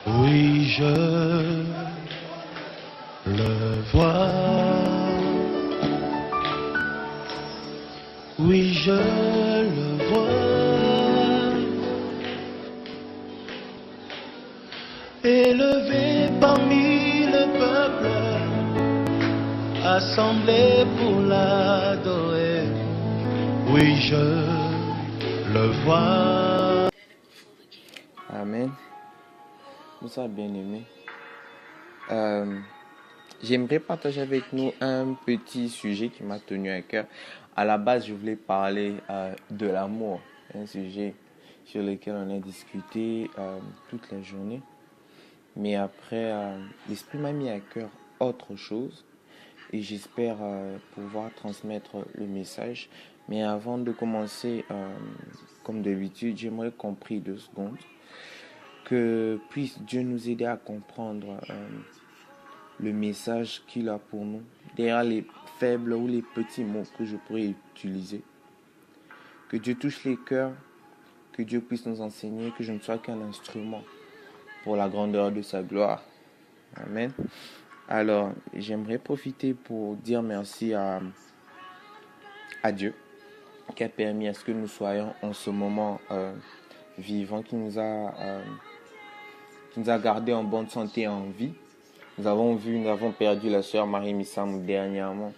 Oui, je le vois. Oui, je le vois. Élevé parmi le peuple, assemblé pour l'adorer. Oui, je le vois. Amen. Bonsoir bien-aimés. J'aimerais partager avec nous un petit sujet qui m'a tenu à cœur. À la base, je voulais parler de l'amour, un sujet sur lequel on a discuté toute la journée. Mais après, l'Esprit m'a mis à cœur autre chose et j'espère pouvoir transmettre le message. Mais avant de commencer, comme d'habitude, j'aimerais qu'on prie 2 secondes. Que puisse Dieu nous aider à comprendre le message qu'il a pour nous, derrière les faibles ou les petits mots que je pourrais utiliser. Que Dieu touche les cœurs, que Dieu puisse nous enseigner, que je ne sois qu'un instrument pour la grandeur de sa gloire. Amen. Alors, j'aimerais profiter pour dire merci à Dieu qui a permis à ce que nous soyons en ce moment vivants, qui nous a gardés en bonne santé et en vie. Nous avons perdu la sœur Marie Missam dernièrement,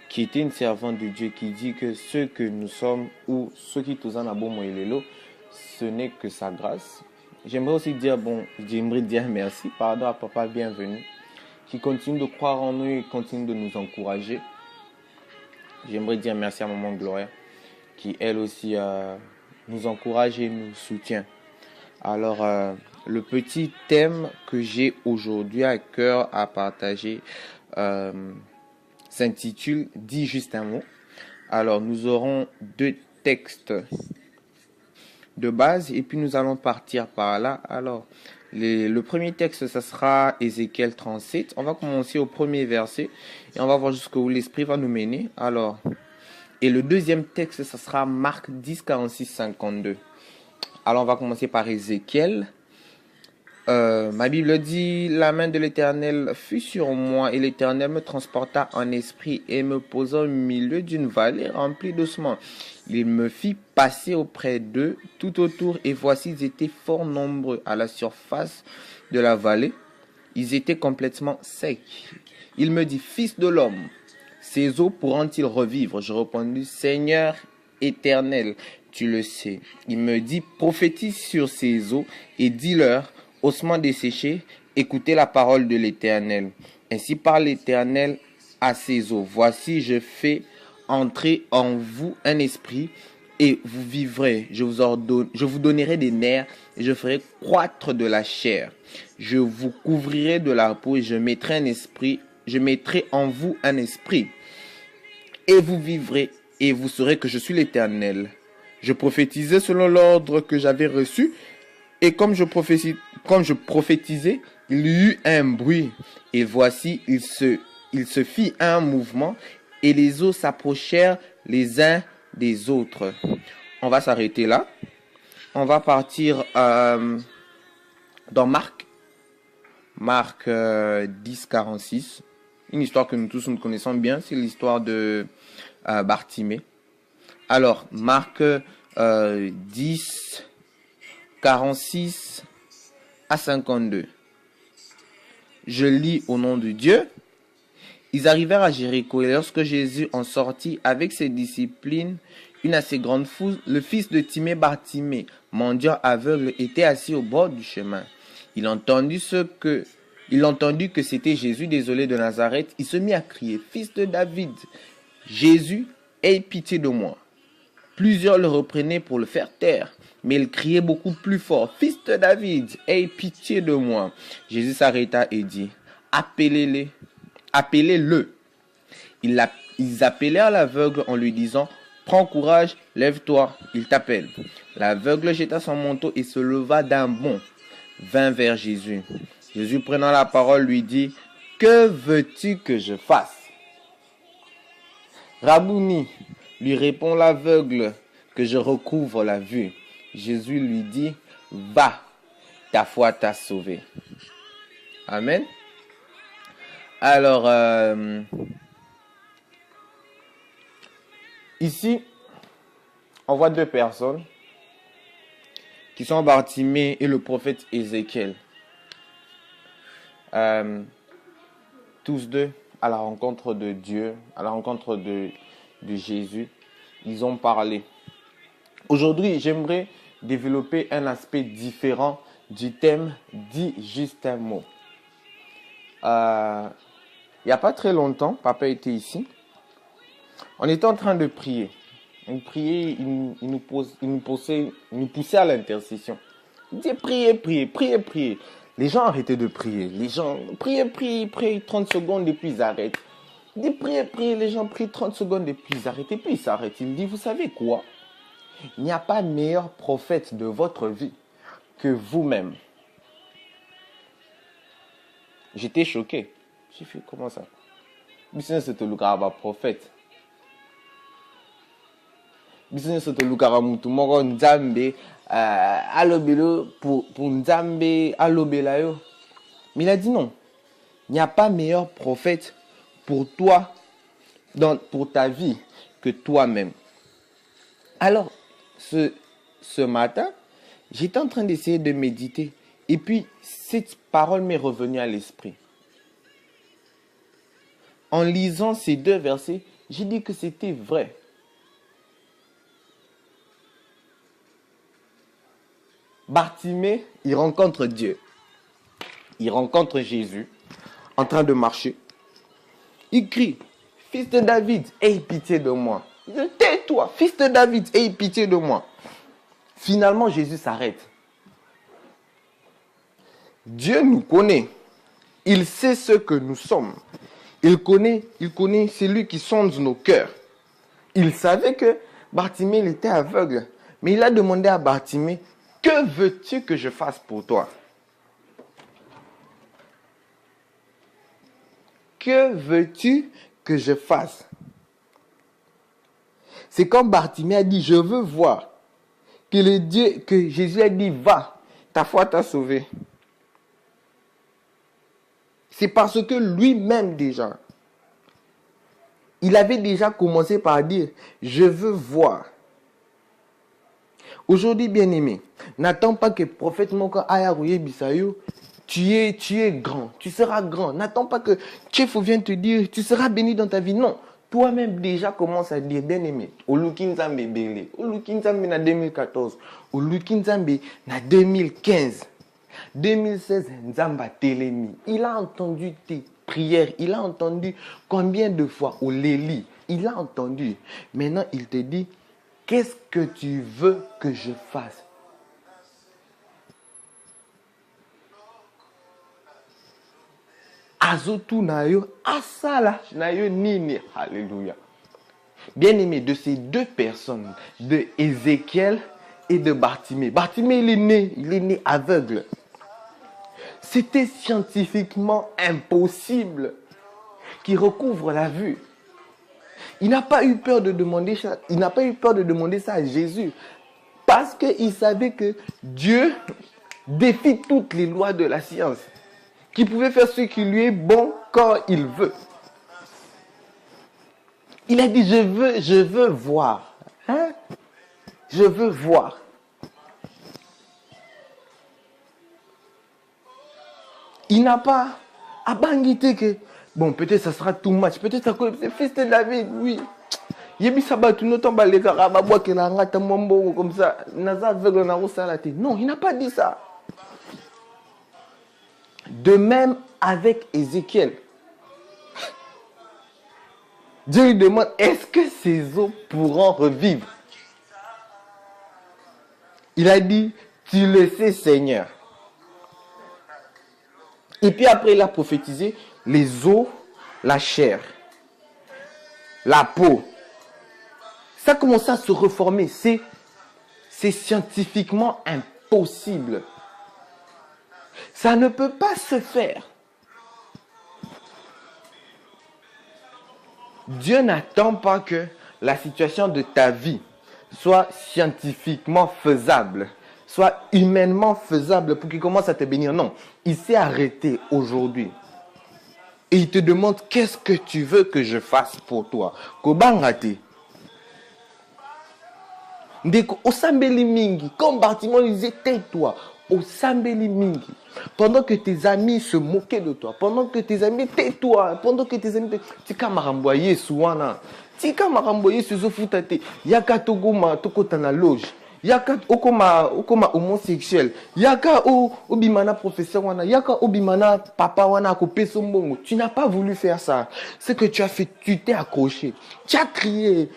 qui était une servante de Dieu, qui dit que ce que nous sommes, ou ceux qui tous en abomo et l'élo, ce n'est que sa grâce. J'aimerais aussi dire merci, à Papa Bienvenu, qui continue de croire en nous et continue de nous encourager. J'aimerais dire merci à Maman Gloria, qui elle aussi nous encourage et nous soutient. Alors, le petit thème que j'ai aujourd'hui à cœur à partager s'intitule « Dis juste un mot ». Alors, nous aurons 2 textes de base et puis nous allons partir par là. Alors, le premier texte, ça sera Ézéchiel 37. On va commencer au premier verset et on va voir jusqu'où l'Esprit va nous mener. Alors, et le deuxième texte, ça sera Marc 10, 46, 52. Alors, on va commencer par Ézéchiel. Ma Bible dit, la main de l'Éternel fut sur moi et l'Éternel me transporta en esprit et me posa au milieu d'une vallée remplie d'ossements. Il me fit passer auprès d'eux tout autour et voici, ils étaient fort nombreux à la surface de la vallée. Ils étaient complètement secs. Il me dit, fils de l'homme, ces eaux pourront-ils revivre? Je répondis, Seigneur éternel, tu le sais. Il me dit, prophétise sur ces eaux et dis-leur, ossements desséchés, écoutez la parole de l'Éternel. Ainsi parle l'Éternel à ces eaux. Voici, je fais entrer en vous un esprit et vous vivrez. Je vous donnerai des nerfs et je ferai croître de la chair. Je vous couvrirai de la peau et je mettrai en vous un esprit. Et vous vivrez et vous saurez que je suis l'Éternel. Je prophétisais selon l'ordre que j'avais reçu. Et comme je prophétisais, il y eut un bruit. Et voici, il se fit un mouvement et les eaux s'approchèrent les uns des autres. On va s'arrêter là. On va partir dans Marc 10, 46. Une histoire que nous tous nous connaissons bien. C'est l'histoire de Bartimée. Alors, Marc 10, 46 à 52. Je lis au nom de Dieu. Ils arrivèrent à Jéricho et lorsque Jésus en sortit avec ses disciples, une assez grande foule, le fils de Timée, Bartimée, mendiant aveugle, était assis au bord du chemin. Il entendit que c'était Jésus, désolé de Nazareth. Il se mit à crier, fils de David, Jésus, aie pitié de moi. Plusieurs le reprenaient pour le faire taire, mais il criait beaucoup plus fort, « Fils de David, aie pitié de moi !» Jésus s'arrêta et dit, « Appelez-le. » Ils appelèrent l'aveugle en lui disant, « Prends courage, lève-toi, il t'appelle. » L'aveugle jeta son manteau et se leva d'un bond, vint vers Jésus. Jésus prenant la parole lui dit, « Que veux-tu que je fasse ?» Rabouni, lui répond l'aveugle, que je recouvre la vue. Jésus lui dit, va, ta foi t'a sauvé. Amen. Alors, ici, on voit deux personnes qui sont Bartimée et le prophète Ézéchiel. Tous deux à la rencontre de Dieu, à la rencontre de Jésus, ils ont parlé. Aujourd'hui, j'aimerais développer un aspect différent du thème « Dis juste un mot ». Il n'y a pas très longtemps, papa était ici. On était en train de prier. On priait, il nous poussait à l'intercession. Il disait priez. Les gens arrêtaient de prier. Les gens priez 30 secondes et puis ils arrêtent. Il dit priez, les gens prient 30 secondes et puis ils arrêtent et puis ils s'arrêtent. Il dit vous savez quoi? Il n'y a pas meilleur prophète de votre vie que vous-même. J'étais choqué. J'ai fait comment ça? Business c'est le garaba prophète. Business c'est le garamutu moko nzambe alobelo pour nzambe alobelayo. Mais il a dit non. Il n'y a pas meilleur prophète pour toi pour ta vie que toi-même. Alors ce matin, j'étais en train d'essayer de méditer et puis cette parole m'est revenue à l'esprit. En lisant ces deux versets, j'ai dit que c'était vrai. Bartimée, il rencontre Dieu. Il rencontre Jésus en train de marcher. Il crie, fils de David, aie pitié de moi. Il dit, tais-toi, fils de David, aie pitié de moi. Finalement, Jésus s'arrête. Dieu nous connaît. Il sait ce que nous sommes. Il connaît celui qui sonde nos cœurs. Il savait que Bartimée il était aveugle. Mais il a demandé à Bartimée, que veux-tu que je fasse pour toi? Que veux-tu que je fasse? C'est comme Bartimée a dit, je veux voir. Que Jésus a dit, va, ta foi t'a sauvé. C'est parce que lui-même déjà, il avait déjà commencé par dire, je veux voir. Aujourd'hui, bien-aimé, n'attends pas que le prophète Moko Ayarouye Bisayo, tu es grand, tu seras grand. N'attends pas que Chef vienne te dire, tu seras béni dans ta vie. Non, toi-même déjà commence à dire, bien-aimé, Olukinzambe Bele, Olukinzambe na 2014, Olukinzambe na 2015. 2016, Nzamba Telemi. Il a entendu tes prières. Il a entendu combien de fois au Léli. Il a entendu. Maintenant, il te dit, qu'est-ce que tu veux que je fasse? Azotu nayo, asala nayo nini. Alléluia. Bien-aimé, de ces deux personnes, de Ézéchiel et de Bartimée. Bartimée, il est né aveugle. C'était scientifiquement impossible qu'il recouvre la vue. Il n'a pas eu peur de demander ça. Il n'a pas eu peur de demander ça à Jésus. Parce qu'il savait que Dieu défie toutes les lois de la science. Qu'il pouvait faire ce qui lui est bon quand il veut. Il a dit, je veux voir. Hein? Je veux voir. Il n'a pas abangité que, bon, peut-être ça sera too much, peut-être ça sera le fils de David, oui. Yebi sabatu no tomba le karaba bois que la ngata mombo comme ça, naza aveugle na rosalate. Non, il n'a pas dit ça. De même avec Ézéchiel. Dieu lui demande, est-ce que ces eaux pourront revivre? Il a dit, tu le sais Seigneur. Et puis après, il a prophétisé les os, la chair, la peau. Ça commence à se reformer. C'est scientifiquement impossible. Ça ne peut pas se faire. Dieu n'attend pas que la situation de ta vie soit scientifiquement faisable. soit humainement faisable pour qu'il commence à te bénir. Non, il s'est arrêté aujourd'hui. Et il te demande, qu'est-ce que tu veux que je fasse pour toi? Kobangate. Ndeko, osambeli mingi. Comme Bartimon disait, tais-toi. Osambeli mingi. Pendant que tes amis se moquaient de toi, pendant que tes amis, tais-toi, pendant que tes amis, tika maramboye souana, tika maramboye suzo futate, yaka togoma tokota na loge, yaka okoma homosexuel, yaka obimana professeur wana, yaka obimana papa wana akopé sombongo. Tu n'as pas voulu faire ça. Ce que tu as fait, tu t'es accroché, tu as crié.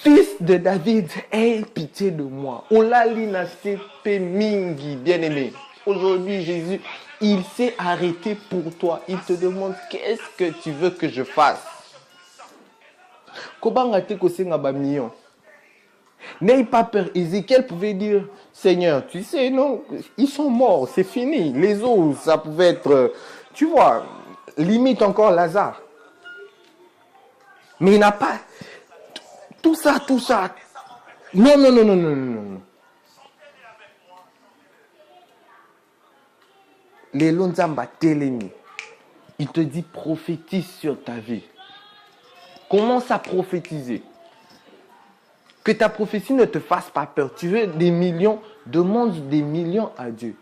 Fils de David, aie pitié de moi. Olali na sepe mingi, bien-aimé. Aujourd'hui, Jésus, il s'est arrêté pour toi. Il te demande, qu'est-ce que tu veux que je fasse? N'aie pas peur. Ézéchiel pouvait dire, Seigneur, tu sais, non, ils sont morts, c'est fini. Les autres, ça pouvait être, tu vois, limite encore Lazare. Mais il n'a pas... Tout ça. Non. Les Lonzamba Telemi, il te dit prophétise sur ta vie. Commence à prophétiser. Que ta prophétie ne te fasse pas peur. Tu veux des millions, demande des millions à Dieu.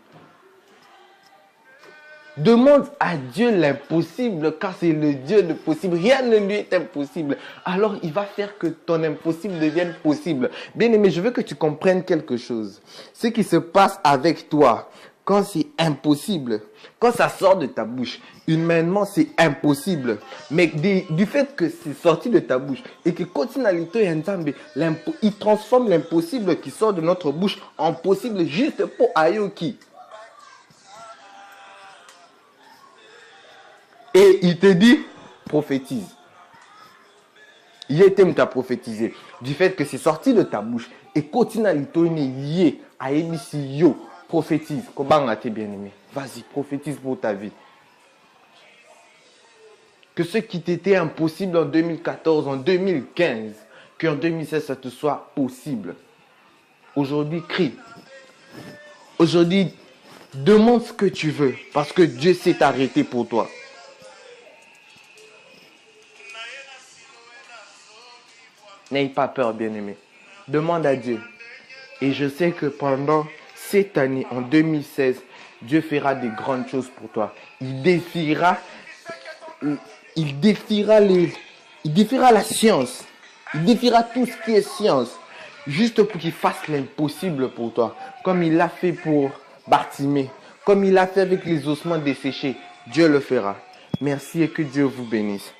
Demande à Dieu l'impossible, car c'est le Dieu de possible. Rien ne lui est impossible. Alors, il va faire que ton impossible devienne possible. Bien aimé, je veux que tu comprennes quelque chose. Ce qui se passe avec toi, quand c'est impossible, quand ça sort de ta bouche, humainement, c'est impossible. Mais du fait que c'est sorti de ta bouche et que il transforme l'impossible qui sort de notre bouche en possible juste pour Ayoki. Et il te dit, prophétise. Il t'a prophétisé. Du fait que c'est sorti de ta bouche. Et continue à l'itourner, prophétise. Comment t'es bien-aimé? Vas-y, prophétise pour ta vie. Que ce qui t'était impossible en 2014, en 2015, qu'en 2016, ça te soit possible. Aujourd'hui, crie. Aujourd'hui, demande ce que tu veux. Parce que Dieu s'est arrêté pour toi. N'aie pas peur, bien-aimé. Demande à Dieu. Et je sais que pendant cette année, en 2016, Dieu fera des grandes choses pour toi. Il défiera la science. Il défiera tout ce qui est science. Juste pour qu'il fasse l'impossible pour toi. Comme il l'a fait pour Bartimée. Comme il l'a fait avec les ossements desséchés. Dieu le fera. Merci et que Dieu vous bénisse.